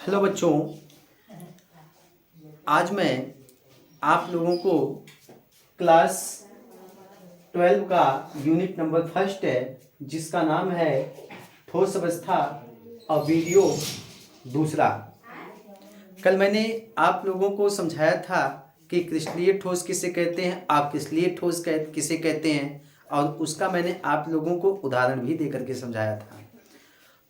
Hello बच्चों, आज मैं आप लोगों को क्लास 12 का यूनिट नंबर फर्स्ट है जिसका नाम है ठोस अवस्था और वीडियो दूसरा। कल मैंने आप लोगों को समझाया था कि क्रिस्टलीय ठोस किसे कहते हैं, आप क्रिस्टलीय ठोस किसे कहते हैं, और उसका मैंने आप लोगों को उदाहरण भी देकर के समझाया था।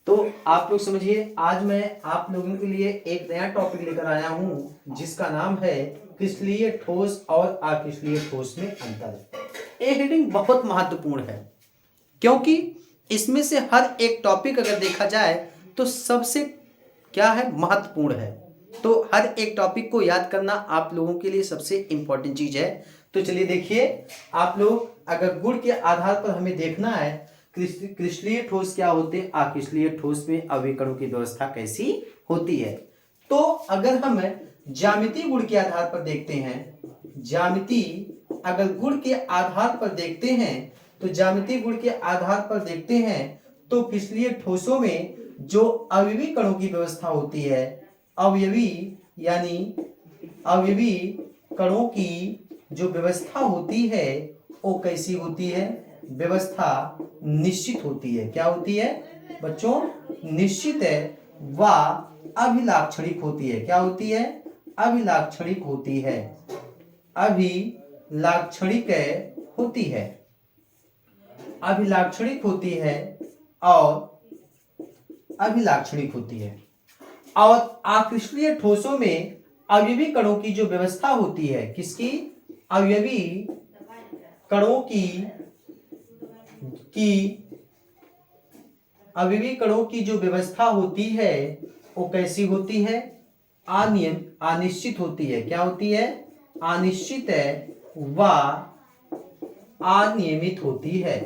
तो आप लोग समझिए, आज मैं आप लोगों के लिए एक नया टॉपिक लेकर आया हूं जिसका नाम है क्रिस्टलीय ठोस और अक्रिस्टलीय ठोस में अंतर। ये हेडिंग बहुत महत्वपूर्ण है क्योंकि इसमें से हर एक टॉपिक अगर देखा जाए तो सबसे क्या है, महत्वपूर्ण है। तो हर एक टॉपिक को याद करना आप लोगों के लिए सबसे इंपॉर्टेंट चीज है। तो चलिए देखिए, आप लोग अगर गुण के आधार पर हमें देखना है क्रिस्टलीय ठोस क्या होते हैं, अक्रिस्टलीय ठोस में अभिकणों की व्यवस्था कैसी होती है। तो अगर हम ज्यामितीय गुण के आधार पर देखते हैं, अगर गुण के आधार पर देखते हैं तो ज्यामितीय गुण के आधार पर देखते हैं तो क्रिस्टलीय ठोसों में जो अवयवी कणों की व्यवस्था होती है, अवयवी कणों की जो व्यवस्था होती है वो कैसी होती है, व्यवस्था निश्चित होती है। क्या होती है बच्चों, निश्चित है व अभिलाक्षणिक होती है। क्या होती है, अभिलाक्षणिक होती है, अभिलाक्षणिक होती है, अभिलाक्षणिक होती है और अभिलाक्षणिक होती है। और अक्रिस्टलीय ठोसों में अवयवी कणों की जो व्यवस्था होती है, किसकी, अवयवी कणों अवयवी कणों की जो व्यवस्था होती है वो कैसी होती है, अनिश्चित होती है। क्या होती है, अनिश्चित है व अनियमित होती है,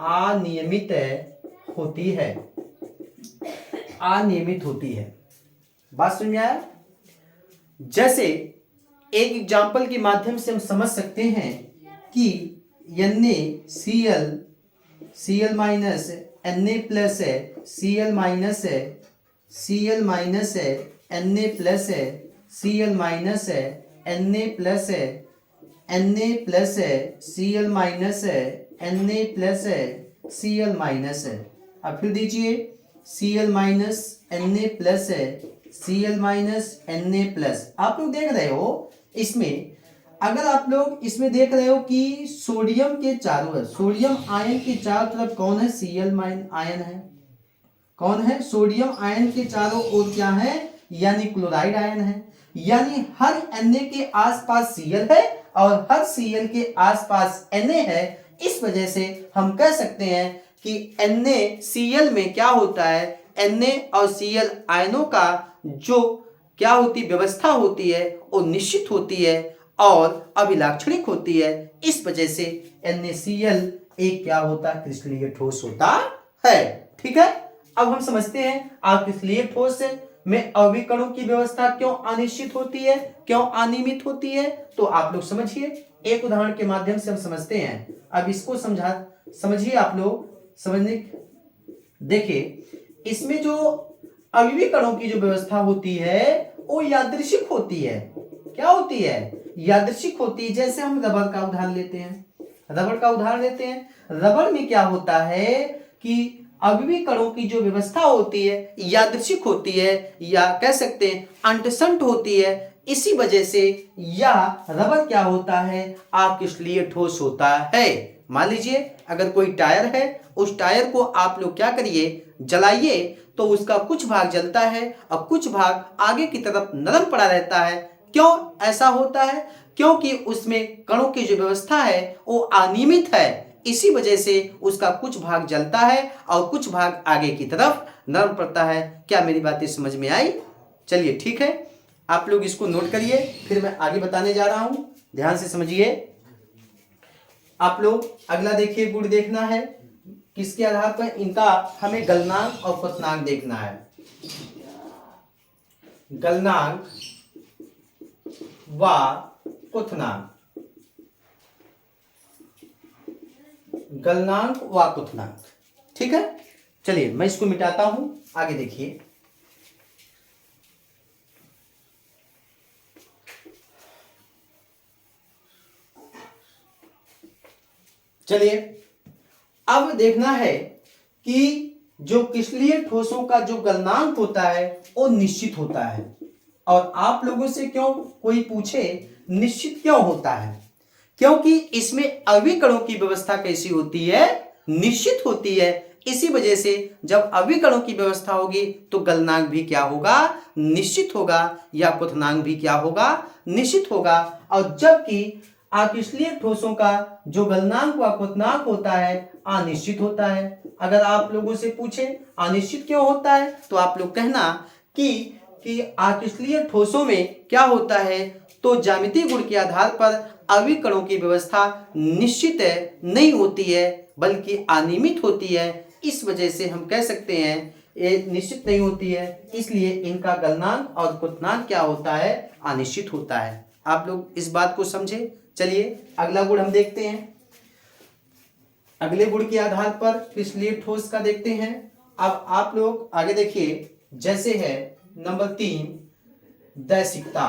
अनियमित होती है, अनियमित होती है। बात समझ में आया? जैसे एक एग्जाम्पल के माध्यम से हम समझ सकते हैं कि Cl माइनस Na प्लस है, Cl माइनस है, Cl माइनस है, Na प्लस है, Cl माइनस है, Na प्लस है, Na प्लस है, Cl माइनस है, Na प्लस है, Cl माइनस है। अब फिर दीजिए Cl माइनस Na प्लस है, Cl माइनस Na प्लस। आप लोग देख रहे हो इसमें, अगर आप लोग इसमें देख रहे हो कि सोडियम के चारों, सोडियम आयन के चारों तरफ कौन है, Cl माइन आयन है। कौन है, सोडियम आयन के चारों ओर क्या है, यानी क्लोराइड आयन है। यानी हर Na के आसपास Cl है और हर Cl के आसपास Na है। इस वजह से हम कह सकते हैं कि NaCl में क्या होता है, Na और Cl आयनों का जो क्या होती व्यवस्था होती है वो निश्चित होती है और अभिलाक्षणिक होती है। इस वजह से NaCl एक क्या होता है, क्रिस्टलीय ठोस होता है। ठीक है, अब हम समझते हैं अक्रिस्टलीय ठोस में अवयवी कणों की व्यवस्था क्यों अनिश्चित होती है, क्यों अनियमित होती है। तो आप लोग समझिए, एक उदाहरण के माध्यम से हम समझते हैं। अब इसको समझिए आप लोग, समझने देखिए, इसमें जो अवयवी कणों की जो व्यवस्था होती है वो यादृच्छिक होती है। क्या होती है, यादृच्छिक होती है। जैसे हम रबर का उदाहरण लेते हैं, रबर में क्या होता है कि अवयवी कणों की जो व्यवस्था होती है यादृच्छिक होती है, या कह सकते हैं अंटसंट होती है। इसी वजह से यह रबर क्या होता है, अक्रिस्टलीय ठोस होता है। मान लीजिए अगर कोई टायर है, उस टायर को आप लोग क्या करिए, जलाइए, तो उसका कुछ भाग जलता है और कुछ भाग आगे की तरफ नरम पड़ा रहता है। क्यों ऐसा होता है, क्योंकि उसमें कणों की जो व्यवस्था है वो अनियमित है। इसी वजह से उसका कुछ भाग जलता है और कुछ भाग आगे की तरफ नरम पड़ता है। क्या मेरी बातें समझ में आई? चलिए ठीक है, आप लोग इसको नोट करिए, फिर मैं आगे बताने जा रहा हूं, ध्यान से समझिए। आप लोग अगला देखिए, गुण देखना है किसके आधार पर, इनका हमें गलनांक और क्वथनांक देखना है। गलनांक व क्वथनांक, गलनांक व क्वथनांक। ठीक है, चलिए मैं इसको मिटाता हूं, आगे देखिए। चलिए अब देखना है कि जो क्रिस्टलीय ठोसों का जो गलनांक होता है वो निश्चित होता है। और आप लोगों से क्यों कोई पूछे निश्चित क्यों होता है, क्योंकि इसमें अविकणों की व्यवस्था कैसी होती है, निश्चित होती है। इसी वजह से जब अविकणों की व्यवस्था होगी तो गलनांक भी क्या होगा, निश्चित होगा, या क्वथनांक भी क्या होगा, निश्चित होगा। और जबकि अक्रिस्टलीय ठोसों का जो गलनांक व क्वथनांक होता है अनिश्चित होता है। अगर आप लोगों से पूछे अनिश्चित क्यों होता है तो आप लोग कहना कि अक्रिस्टलीय ठोसों में क्या होता है, तो ज्यामितीय गुण के आधार पर अविकणों की व्यवस्था निश्चित नहीं होती है बल्कि अनियमित होती है। इस वजह से हम कह सकते हैं ये निश्चित नहीं होती है, इसलिए इनका गलनांक और क्वथनांक क्या होता है, अनिश्चित होता है। आप लोग इस बात को समझे। चलिए अगला गुण हम देखते हैं। अगले गुण के आधार पर क्रिस्टलीय ठोस का देखते हैं। अब आप लोग आगे देखिए, जैसे है नंबर 3 दैसिकता।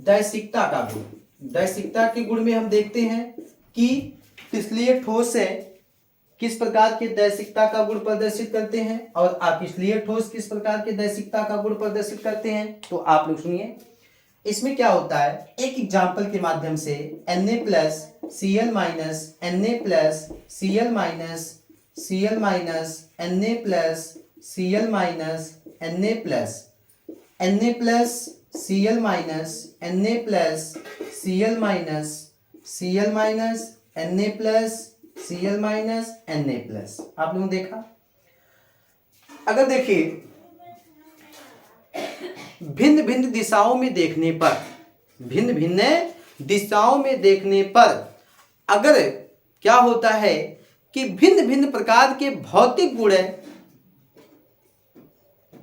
दैसिकता का गुण, दैसिकता के गुण में हम देखते हैं कि क्रिस्टलीय ठोस है किस प्रकार के दैसिकता का गुण प्रदर्शित करते हैं और अक्रिस्टलीय ठोस किस प्रकार के दैसिकता का गुण प्रदर्शित करते हैं। तो आप लोग सुनिए, इसमें क्या होता है, एक एग्जाम्पल के माध्यम से Na plus Cl minus Na plus Cl minus Cl minus Na plus Cl minus Na plus Na plus Cl minus Na plus Cl minus Cl minus Na plus Cl minus Na plus. आप लोगों ने देखा, अगर देखिए भिन्न भिन्न दिशाओं में देखने पर, भिन्न भिन्न दिशाओं में देखने पर अगर क्या होता है कि भिन्न भिन्न प्रकार के भौतिक गुण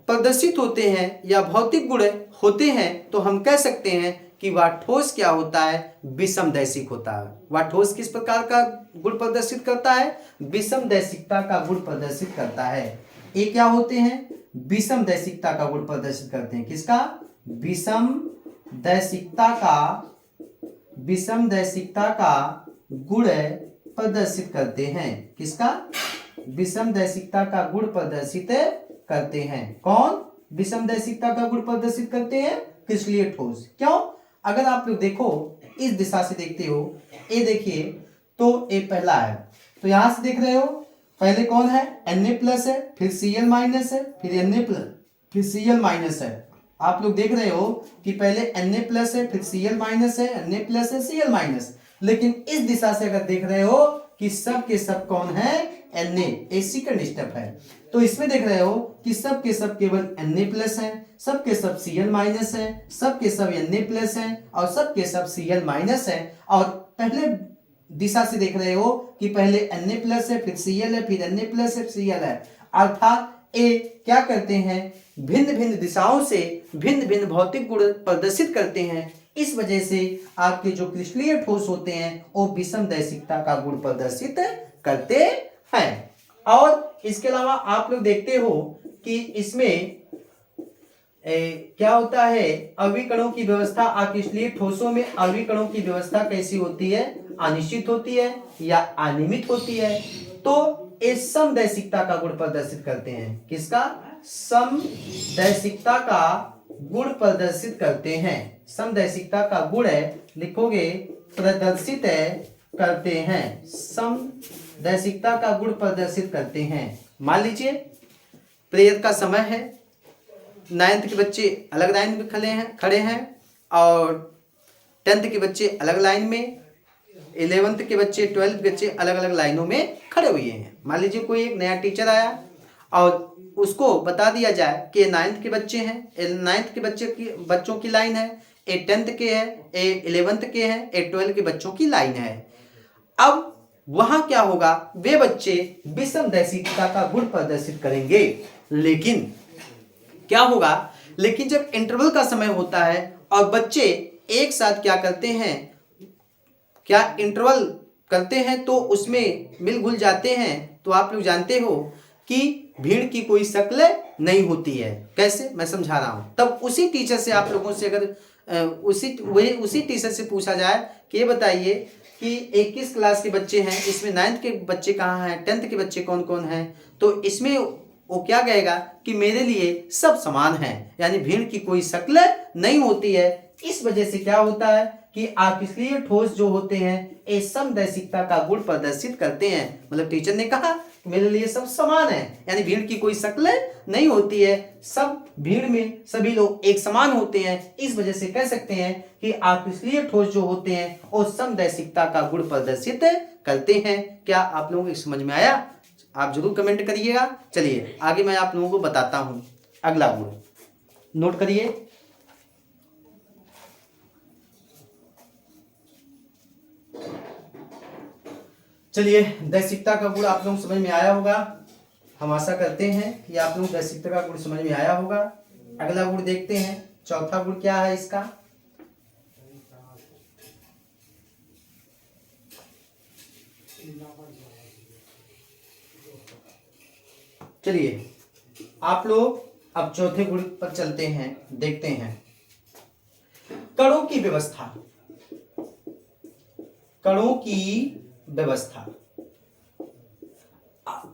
प्रदर्शित होते हैं या भौतिक गुण होते हैं तो हम कह सकते हैं कि वह ठोस क्या होता है, विषम दैसिक होता है। वह ठोस किस प्रकार का गुण प्रदर्शित करता है, विषम दैसिकता का गुण प्रदर्शित करता है। ये क्या होते हैं, विषम दैसिकता का गुण प्रदर्शित करते हैं। किसका, विषम दैसिकता का, विषम दैसिकता का गुण प्रदर्शित करते हैं। किसका, विषम दैसिकता का गुण प्रदर्शित करते हैं। कौन विषम दैसिकता का गुण प्रदर्शित करते हैं, क्रिस्टलीय ठोस। क्यों, अगर आप लोग देखो इस दिशा से देखते हो, ये देखिए तो ये पहला है, तो यहां से देख रहे हो पहले कौन है, Na प्लस है, फिर Cl माइनस है, फिर Na प्लस, फिर Cl माइनस है। आप लोग देख रहे हो कि पहले Na प्लस है, फिर Cl माइनस है, Na प्लस है, Cl माइनस। लेकिन इस दिशा से अगर देख रहे हो कि सब के सब कौन है, Na, ये सेकंड स्टेप है। तो इसमें देख रहे हो कि सब के सब केवल Na प्लस है, सब के सब Cl माइनस है, सब के सब Na प्लस है और सब के सब Cl माइनस है। और पहले दिशा से देख रहे हो कि पहले Na प्लस है, फिर Cl है, फिर Na प्लस है, Cl है। अर्थात ये क्या करते हैं, भिन्न भिन्न दिशाओं से भिन्न भिन्न भौतिक गुण प्रदर्शित करते हैं। इस वजह से आपके जो क्रिस्टलीय ठोस होते हैं वो विषम दैसिकता का गुण प्रदर्शित करते हैं। और इसके अलावा आप लोग देखते हो कि इसमें क्या होता है, अविकणों की व्यवस्था अक्रिस्टलीय ठोसों में अविकणों की व्यवस्था कैसी होती है, अनिश्चित होती है या अनियमित होती है। तो ये समदैशिकता का गुण प्रदर्शित करते हैं। किसका, समदैशिकता का गुण प्रदर्शित करते हैं। समदैशिकता का गुण है, लिखोगे प्रदर्शित करते हैं, समदैशिकता का गुण प्रदर्शित करते हैं। मान लीजिए प्रेयर का समय है, 9th के बच्चे अलग लाइन में खड़े हैं और 10th के बच्चे अलग लाइन में, 11th के बच्चे, 12th के बच्चे अलग अलग लाइनों में खड़े हुए हैं। मान लीजिए कोई एक नया टीचर आया और उसको बता दिया जाए कि 9th के बच्चे हैं, 9th के बच्चों की लाइन है, ये 10th के है, ये 11th के हैं, ये 12th के बच्चों की लाइन है। अब वहां क्या होगा, वे बच्चे विषम दैशिकता का गुण प्रदर्शित करेंगे। लेकिन क्या होगा, लेकिन जब इंटरवल का समय होता है और बच्चे एक साथ क्या करते हैं, क्या इंटरवल करते हैं तो उसमें मिल घुल जाते हैं, तो आप लोग जानते हो कि भीड़ की कोई शक्ल नहीं होती है। कैसे, मैं समझा रहा हूं। तब उसी टीचर से आप लोगों से अगर उसी टीचर से पूछा जाए कि ये बताइए कि 21 क्लास के बच्चे हैं, इसमें 9th के बच्चे कहाँ हैं, 10th के बच्चे कौन कौन हैं, तो इसमें वो क्या कहेगा कि मेरे लिए सब समान है, यानी भीड़ की कोई शक्ल नहीं होती है। इस वजह से क्या होता है कि आकिस्लीय ठोस जो होते हैं ये समदैशिकता का गुण प्रदर्शित करते हैं। मतलब टीचर ने कहा मेरे लिए सब समान है, यानी भीड़ की कोई शक्ल नहीं होती है, सब भीड़ में सभी लोग एक समान होते हैं। इस वजह से कह सकते हैं कि आकिस्लीय ठोस जो होते हैं वो समदैशिकता का गुण प्रदर्शित करते हैं। क्या आप लोगों को समझ में आया? आप जरूर कमेंट करिएगा। चलिए आगे मैं आप लोगों को बताता हूं अगला गुण, नोट करिए। चलिए दैशिकता का गुण आप लोगों को समझ में आया होगा, हम आशा करते हैं कि आप लोगों को दैशिकता का गुण समझ में आया होगा। अगला गुण देखते हैं, चौथा गुण क्या है इसका। चलिए आप लोग अब चौथे गुण पर चलते हैं, देखते हैं कणों की व्यवस्था। कणों की व्यवस्था,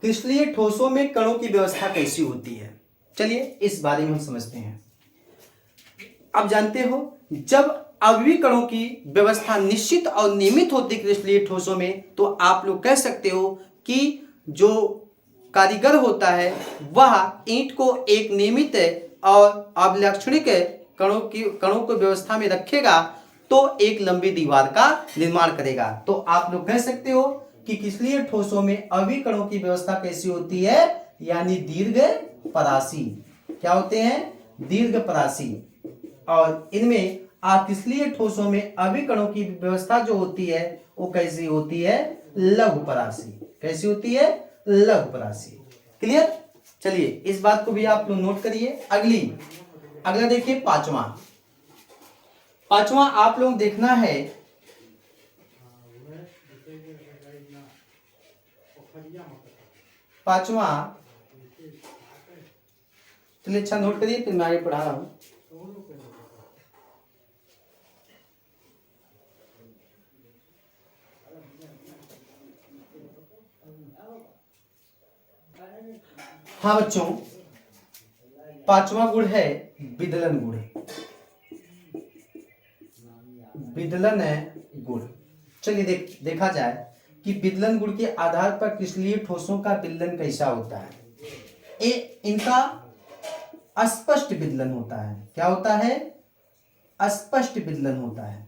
क्रिस्टलीय ठोसों में कणों की व्यवस्था कैसी होती है, चलिए इस बारे में हम समझते हैं। अब जानते हो जब अवयवी कणों की व्यवस्था निश्चित और नियमित होती क्रिस्टलीय ठोसों में, तो आप लोग कह सकते हो कि जो कारीगर होता है वह ईंट को एक नियमित और अभिलक्षणिक कणों को व्यवस्था में रखेगा तो एक लंबी दीवार का निर्माण करेगा। तो आप लोग कह सकते हो कि क्रिस्टलीय ठोसों में अवयवी कणों की व्यवस्था कैसी होती है, यानी दीर्घ परासी। क्या होते हैं? दीर्घ परासी। और इनमें क्रिस्टलीय ठोसों में अवयवी कणों की व्यवस्था जो होती है वो कैसी होती है? लघु परासी। कैसी होती है? लघु परासी। क्लियर? चलिए इस बात को भी आप लोग नोट करिए। अगला देखिए पांचवा आप लोग देखना है पांचवा, चलिए अच्छा नोट करिए फिर मैं आगे पढ़ा रहा हूं। हाँ बच्चों, पांचवा गुण है विदलन गुण। विदलन गुण, चलिए देखा जाए कि विदलन गुण के आधार पर क्रिस्टलीय ठोसों का विदलन कैसा होता है। इनका अस्पष्ट विदलन होता है। क्या होता है? अस्पष्ट विदलन होता है।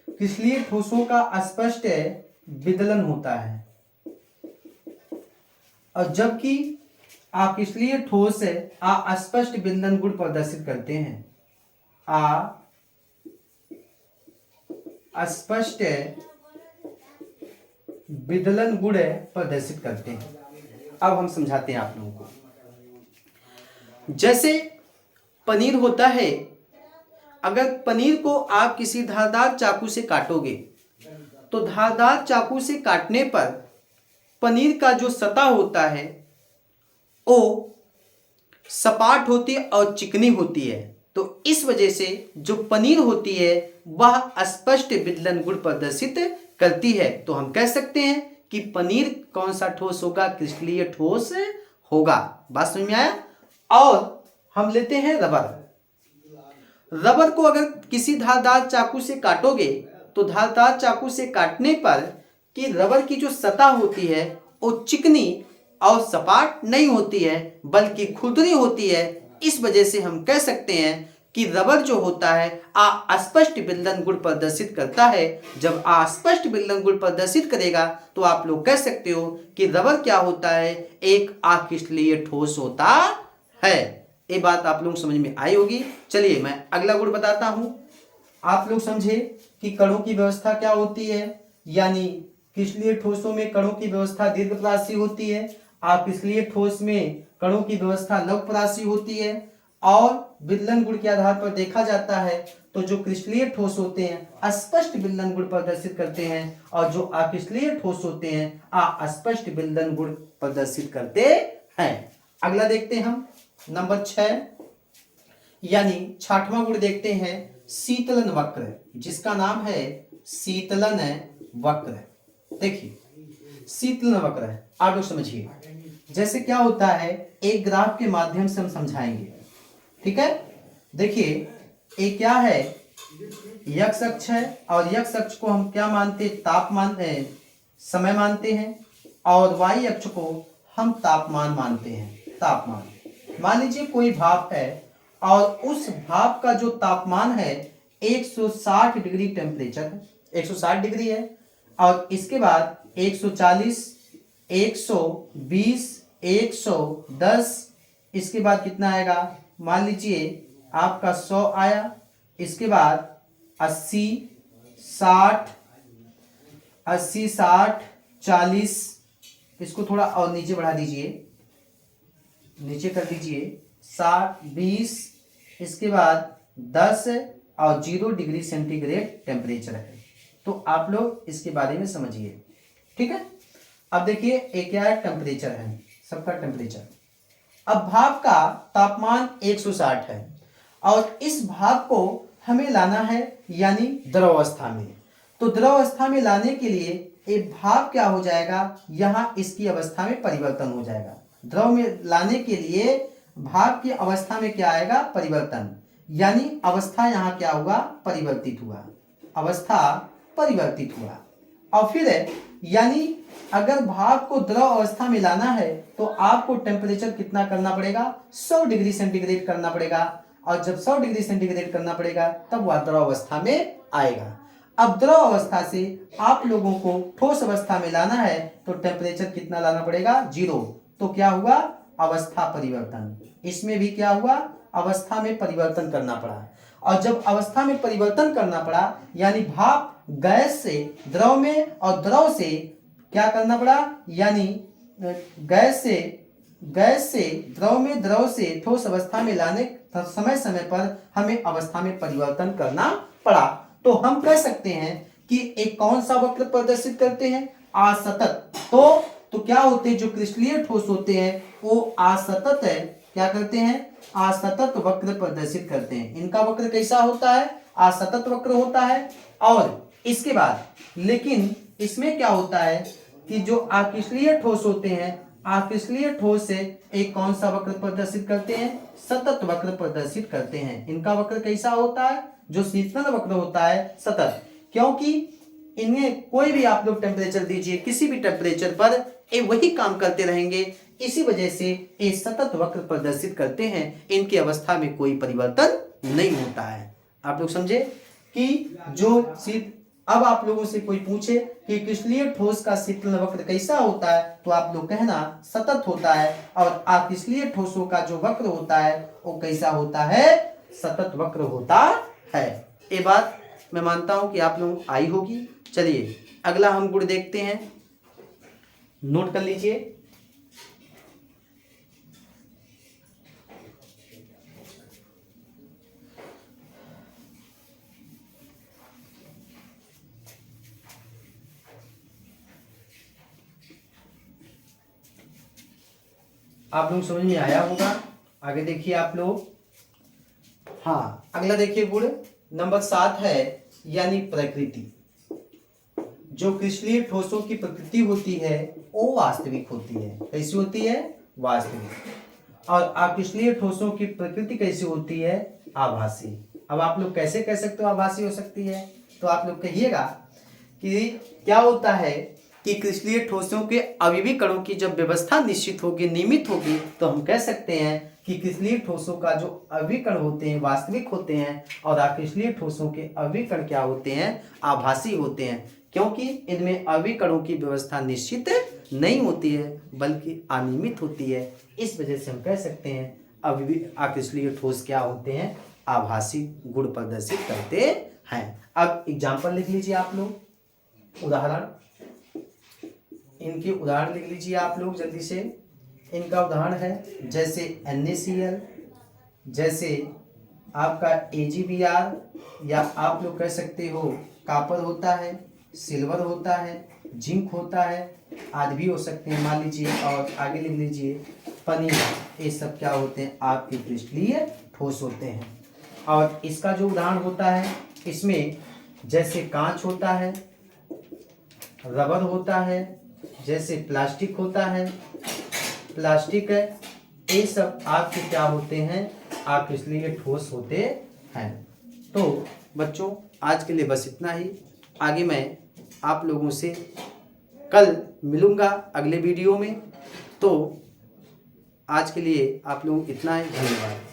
क्रिस्टलीय ठोसों का अस्पष्ट विदलन होता है, और जबकि क्रिस्टलीय ठोस अस्पष्ट विदलन गुण प्रदर्शित करते हैं। अस्पष्ट विदलन गुण प्रदर्शित करते हैं। अब हम समझाते हैं आप लोगों को। जैसे पनीर होता है, अगर पनीर को आप किसी धारदार चाकू से काटोगे तो धारदार चाकू से काटने पर पनीर का जो सतह होता है वो सपाट होती है और चिकनी होती है। तो इस वजह से जो पनीर होती है वह अस्पष्ट विदलन गुण प्रदर्शित करती है। तो हम कह सकते हैं कि पनीर कौन सा ठोस होगा? क्रिस्टलीय ठोस होगा। बात समझ में आया? और हम लेते हैं रबर को अगर किसी धारदार चाकू से काटोगे तो धारदार चाकू से काटने पर कि रबर की जो सतह होती है वो चिकनी और सपाट नहीं होती है बल्कि खुरदरी होती है। इस वजह से हम कह सकते हैं कि रबर जो होता है अस्पष्ट विदलन गुण प्रदर्शित करता है। जब अस्पष्ट विदलन गुण प्रदर्शित करेगा तो आप लोग कह सकते हो कि रबर क्या होता है? एक अक्रिस्टलीय ठोस होता है। ये बात आप लोग समझ में आई होगी। चलिए मैं अगला गुण बताता हूं। आप लोग समझे कि कणों की व्यवस्था क्या होती है, यानी क्रिस्टलीय ठोसों में कणों की व्यवस्था दीर्घपरासी होती है, क्रिस्टलीय ठोस में कणों की व्यवस्था लघुपरासी होती है। और विदलन गुण के आधार पर देखा जाता है तो जो क्रिस्टलीय ठोस होते हैं अस्पष्ट विदलन गुण प्रदर्शित करते हैं, और जो अक्रिस्टलीय ठोस होते हैं अस्पष्ट विदलन गुण प्रदर्शित करते हैं। अगला देखते हैं हम नंबर 6, यानी 6वां गुण देखते हैं शीतलन वक्र, जिसका नाम है शीतलन वक्र। देखिए शीतलन वक्र है, आप लोग समझिए। जैसे क्या होता है, एक ग्राफ के माध्यम से हम समझाएंगे, ठीक है। देखिए ये क्या है, x अक्ष है, और x अक्ष को हम क्या मानते हैं, तापमान समय मानते हैं, और y अक्ष को हम तापमान मानते हैं, तापमान। मान लीजिए कोई भाप है और उस भाप का जो तापमान है 160 डिग्री टेम्परेचर है, 160 डिग्री है, और इसके बाद 140, 120, 110, इसके बाद कितना आएगा, मान लीजिए आपका 100 आया, इसके बाद 80, 60, 80, 60, 40, इसको थोड़ा और नीचे बढ़ा दीजिए, नीचे कर दीजिए, 60, 20, इसके बाद 10 और 0 डिग्री सेंटीग्रेड टेम्परेचर है। तो आप लोग इसके बारे में समझिए, ठीक है। अब देखिए एक क्या है, टेम्परेचर है, सबका टेम्परेचर। अब भाप का तापमान 160 है और इस भाप को हमें लाना है यानी द्रव अवस्था में। तो द्रव अवस्था में लाने के लिए एक भाप क्या हो जाएगा, यहाँ इसकी अवस्था में परिवर्तन हो जाएगा। द्रव में लाने के लिए भाप की अवस्था में क्या आएगा, परिवर्तन, यानी अवस्था यहाँ क्या हुआ, परिवर्तित हुआ, अवस्था परिवर्तित हुआ। और फिर यानी अगर भाप को द्रव अवस्था में लाना है तो आपको टेम्परेचर कितना करना पड़ेगा, 100 डिग्री सेंटीग्रेड करना पड़ेगा, और जब 100 डिग्री सेंटीग्रेड करना पड़ेगा तब वह द्रव अवस्था में आएगा। अब द्रव अवस्था से आप लोगों को ठोस अवस्था में लाना है तो टेम्परेचर कितना लाना पड़ेगा, 0। तो क्या हुआ, अवस्था परिवर्तन। इसमें भी क्या हुआ, अवस्था में परिवर्तन करना पड़ा। और जब अवस्था में परिवर्तन करना पड़ा यानी भाप गैस से द्रव में और द्रव से क्या करना पड़ा, यानी गैस से द्रव में, द्रव से ठोस अवस्था में लाने समय समय पर हमें अवस्था में परिवर्तन करना पड़ा। तो हम कह सकते हैं कि एक कौन सा वक्र प्रदर्शित करते हैं, असतत। तो क्या होते हैं, जो क्रिस्टलीय ठोस होते हैं वो असतत है, क्या करते हैं, असतत वक्र प्रदर्शित करते हैं। इनका वक्र कैसा होता है, असतत वक्र होता है। और इसके बाद लेकिन इसमें क्या होता है कि जो आकृष्णीय ठोस होते हैं, आकृष्णीय ठोस से एक कौन सा वक्र प्रदर्शित करते हैं, सतत वक्र प्रदर्शित करते हैं। इनका वक्र कैसा होता है, जो शीतलन वक्र होता है, सतत। क्योंकि इन्हें कोई भी आप लोग टेम्परेचर दीजिए, किसी भी टेम्परेचर पर ये वही काम करते रहेंगे, इसी वजह से ये सतत वक्र प्रदर्शित करते हैं। इनकी अवस्था में कोई परिवर्तन नहीं होता है। आप लोग समझे कि जो शीत, अब आप लोगों से कोई पूछे कि क्रिस्टलीय ठोस का शीतलन वक्र कैसा होता है, तो आप लोग कहना सतत होता है, और आकृष्णीय ठोसों का जो वक्र होता है वो कैसा होता है, सतत वक्र होता है। ये बात मैं मानता हूं कि आप लोग आई होगी। चलिए अगला हम गुण देखते हैं, नोट कर लीजिए। आप लोग समझ में आया होगा, आगे देखिए आप लोग। हाँ अगला देखिए गुण नंबर 7 है, यानी प्रकृति। जो क्रिस्टलीय ठोसों की प्रकृति होती है वो वास्तविक होती है। कैसी होती है, वास्तविक। और अक्रिस्टलीय ठोसों की प्रकृति कैसी होती है, आभासी। अब आप लोग कैसे कह सकते हो आभासी हो सकती है, तो आप लोग कहिएगा कि क्या होता है कि क्रिस्टलीय ठोसों के अवयवी कणों की जब व्यवस्था निश्चित होगी, नियमित होगी, तो हम कह सकते हैं कि क्रिस्टलीय ठोसों का जो अवयवी कण होते हैं वास्तविक होते हैं, और अक्रिस्टलीय ठोसों के अवयवी कण क्या होते हैं, आभासी होते हैं। क्योंकि इनमें अवयवी कणों की व्यवस्था निश्चित नहीं होती है बल्कि अनियमित होती है। इस वजह से हम कह सकते हैं अवयवी अक्रिस्टलीय ठोस क्या होते हैं, आभासी गुण प्रदर्शित करते हैं। अब एग्जाम्पल लिख लीजिए आप लोग, उदाहरण, इनके उदाहरण लिख लीजिए आप लोग जल्दी से। इनका उदाहरण है जैसे NaCl, जैसे आपका AgBr, या आप लोग कह सकते हो कॉपर होता है, सिल्वर होता है, जिंक होता है, आदि भी हो सकते हैं मान लीजिए। और आगे लिख लीजिए पनीर। ये सब क्या होते हैं, आपके क्रिस्टलीय ठोस होते हैं। और इसका जो उदाहरण होता है, इसमें जैसे कांच होता है, रबर होता है, जैसे प्लास्टिक होता है, प्लास्टिक है, ये सब आपके क्या होते हैं, आप इसलिए ठोस होते हैं। तो बच्चों आज के लिए बस इतना ही। आगे मैं आप लोगों से कल मिलूँगा अगले वीडियो में। तो आज के लिए आप लोग इतना ही, धन्यवाद।